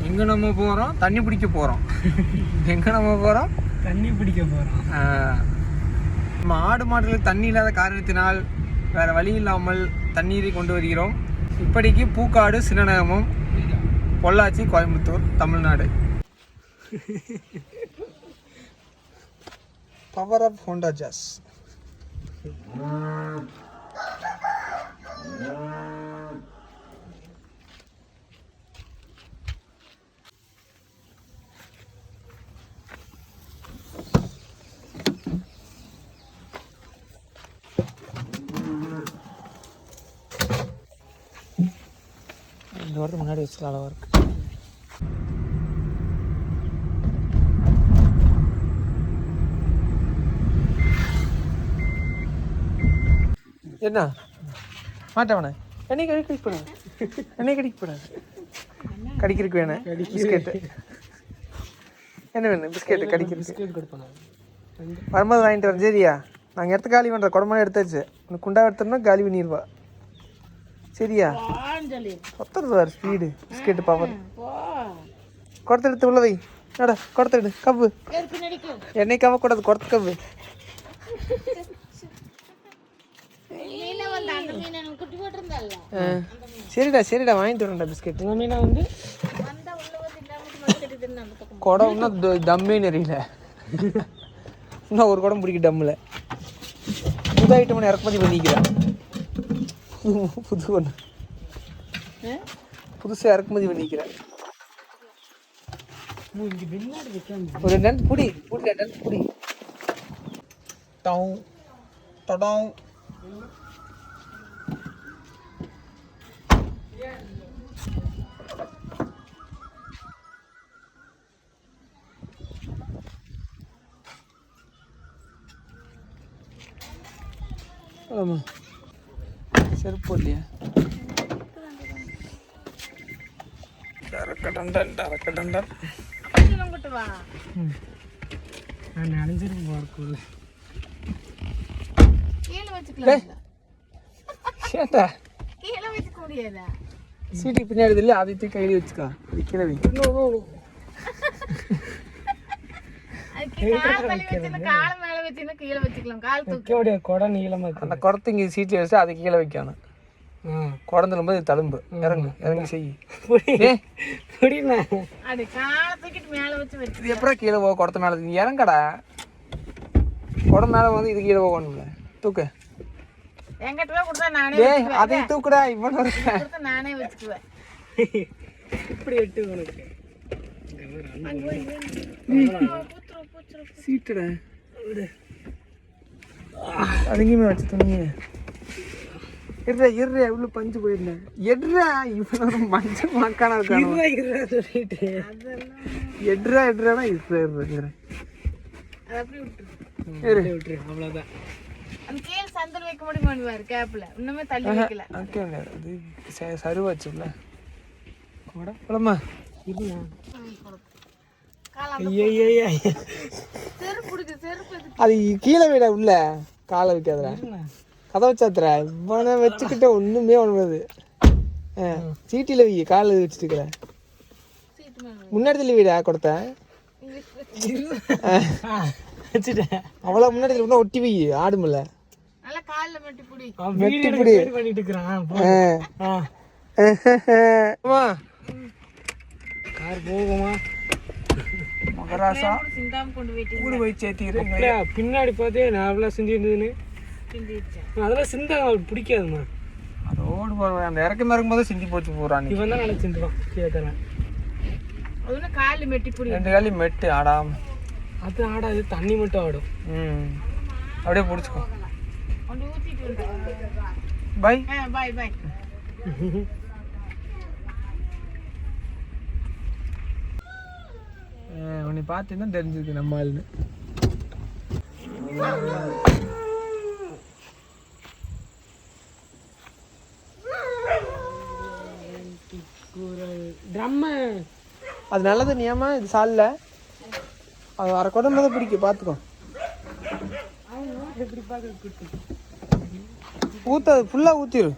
எங்கே நம்ம போகிறோம்? தண்ணி பிடிக்க போகிறோம். எங்கே நம்ம போகிறோம்? தண்ணி பிடிக்க போகிறோம். நம்ம ஆடு மாடுகளுக்கு தண்ணி இல்லாத காரணத்தினால் வேறு வழி இல்லாமல் தண்ணீரை கொண்டு வருகிறோம். இப்படிக்கு Pookkadu, Chinnanagamam, Pollachi, Coimbatore, Tamil Nadu. Power of Honda Jazz. இந்த வாரத்துக்கு முன்னாடி வச்சுக்கலாம் அளவாக இருக்குது. என்ன மாட்டவனே என்னை கடிக்கப்படாது, என்னை கடிக்கப்படாது. கடிக்கிறதுக்கு வேணும் பிஸ்கெட்டு. என்ன வேணும்? பிஸ்கெட்டு கடிக்கிற பிஸ்கெட் கொடுப்பாங்க. வரும்போது வாங்கிட்டு வரேன். சரியா? நாங்கள் எடுத்து காலி பண்ணுறோம். குடம்பு எடுத்தாச்சு. உனக்கு குண்டா எடுத்தோம்னா காலி பண்ணிடுவா. சரியா? பத்தொரு ஸ்பீடு பிஸ்கெட்டு பவர். குடத்தை எடுத்து உள்ள வை. நட குடத்தை எடு. கவ்வு என்னை கவ்வக்கூடாது. குடத்து கவ்வு. சரிடா சரிடா வாங்கிட்டு வரேன்டா பிஸ்கெட். மீனா வந்து குடம் இன்னும் தம்மே நிறையில. இன்னும் ஒரு குடம் பிடிக்க டம்மில். புது ஐட்டம் இறக்குமதி பண்ணிக்கிறேன். புது ஒன்று புதுசாக இறக்குமதி பண்ணிக்கிறேன். ஒரு 2 நேரத்து புடி புடி 2 நேரத்து புடி. Down down. ஆமாம் செருப்பு போடலையா? டரக்கடண்டன் டரக்கடண்டன். நான் நினைஞ்சிருக்கும் போகிறக்குள்ள சேட்டா சீட்டுக்கு பின்னாடி இல்லை. அதை தூக்கி கையில் வச்சுக்கா. கீழே வைக்க குடம் நீளமா இருக்கு. அந்த குடத்தை இங்கே சீட்டில் வச்சு அதை கீழே வைக்கணும். குடந்துடும் போது தழும்பு. இறங்கு இறங்கி செய். இது எப்படா கீழே போக? குடத்து மேலே நீ இறங்கடா. குடம் மேலே வந்து இது கீழே போகணும்ல. தூக்கு. அதை தூக்குடா. இவன் நானே வச்சுக்குவேன். இப்படி எட்டு உனக்கு சீட்டுடா. அதுங்கேயுமே வச்சு துணிங்க. எட்ரா எட்ரா இவ்வளோ பஞ்சு போயிருந்தேன். எட்ரா இவனோட மஞ்சள் மக்கான சொல்லிட்டு எட்ரா எட்ரானா இருக்கிறேன். அவ்வளோதான். சருவாச்சுல குடமா அது கீழே விட உள்ள காலை வைக்காதரா. கதை வச்சாத்துற இவனை வச்சுக்கிட்ட ஒண்ணுமே ஒண்ணுது. சீட்டில வை. காலை வச்சுட்டு இருக்கிற முன்னாடி வீடா கொடுத்த அவ்வளவு முன்னாடி ஒட்டி வை. ஆடுமில்ல மகராசா ஊடு போய் சேர்த்திக்கிறேன். பின்னாடி பார்த்தே நார்மலா சிந்தி இருந்ததுன்னு அதெல்லாம் சிந்த அவளுக்கு பிடிக்காதுமா. அதோடு போடுவேன். அந்த இறக்கி மறக்கும் போது சிந்தி போச்சு போறான். இவன் தான் நல்லா சிந்துவான். கேட்கறேன். காலி மெட்டி பிடி 2 காலி மெட்டு ஆடாம. அது ஆடாது. தண்ணி மட்டும் ஆடும். அப்படியே பிடிச்சிக்கோ. Bye bye bye. உன்னை பார்த்தீங்கன்னா தெரிஞ்சிருக்கு நம்ம ஆளுன்னு. அது நல்லது. நியமா இது சால்ல அது அரை குடம் தான் பிடிக்கும். பார்த்துக்கோ. ஊற்ற ஃபுல்லாக ஊற்றிடு.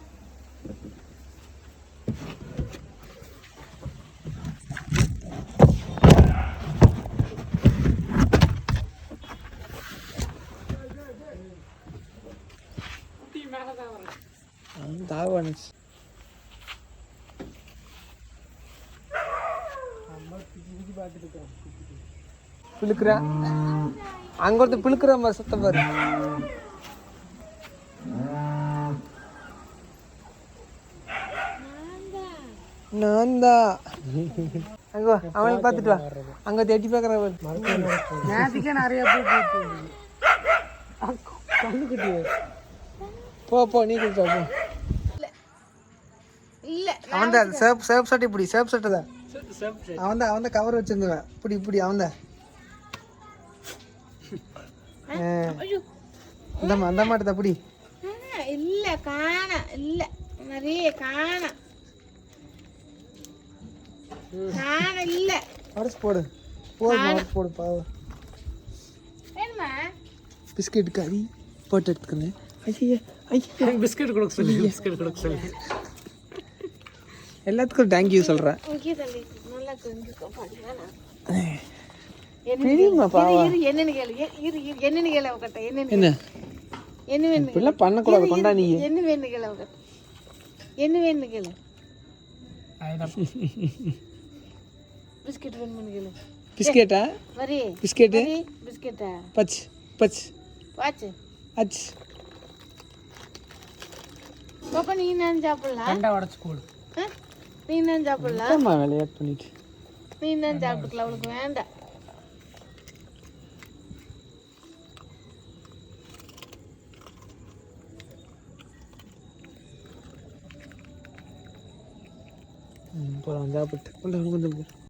பிழுக்குறான் அங்க ஒருத்தர் பிழுக்குறான் பாரு சத்தம் பாரு நான் தான் அங்க வா அவனை பார்த்துட்டு வா அங்க தேடி பார்க்குறேன் நேற்றுக்கே நிறைய கண்ணுக்குட்டி போ நீ கொடுத்தா போ இல்ல அவன் தான் சேப் சட்டை இப்படி சேப் சட்டை தான் அவன் தான் கவர் வச்சிருந்தவன் இப்படி அவன் தான் அந்த மாட்டை அப்படி இல்ல காண இல்ல நிறைய காண இல்ல அரைச்சு போடு போடு பாவம் என்னமா பிஸ்கெட் கறி போட்டு எடுத்துக்கங்க ஐயா பிஸ்கெட் கொடுக்க சொல்லி எல்லாத்துக்கும் தேங்க்யூ சொல்கிறேன் என்னன்னு கேளு அவகிட்ட என்ன வேணும் இப்படிலாம் பண்ணக்கூடாது கொண்டா நீ என்ன வேணும் கேளு அவகிட்ட என்ன வேணும் கேளு பிஸ்கெட் வேணும்னு கேளு பிஸ்கெட்டா வரி பிஸ்கெட்டு பிஸ்கெட்டா பச் வாச்சு அச் பாப்பா நீ நான் சாப்பிடலாம் கண்டா உடச்சு போடு நீ நான் சாப்பிடலாம் விளையாட்டு பண்ணிட்டு நீ தான் சாப்பிட்டுக்கலாம் அவளுக்கு வேண்டாம் போகலாம் சாப்பிட்டு கொஞ்சம்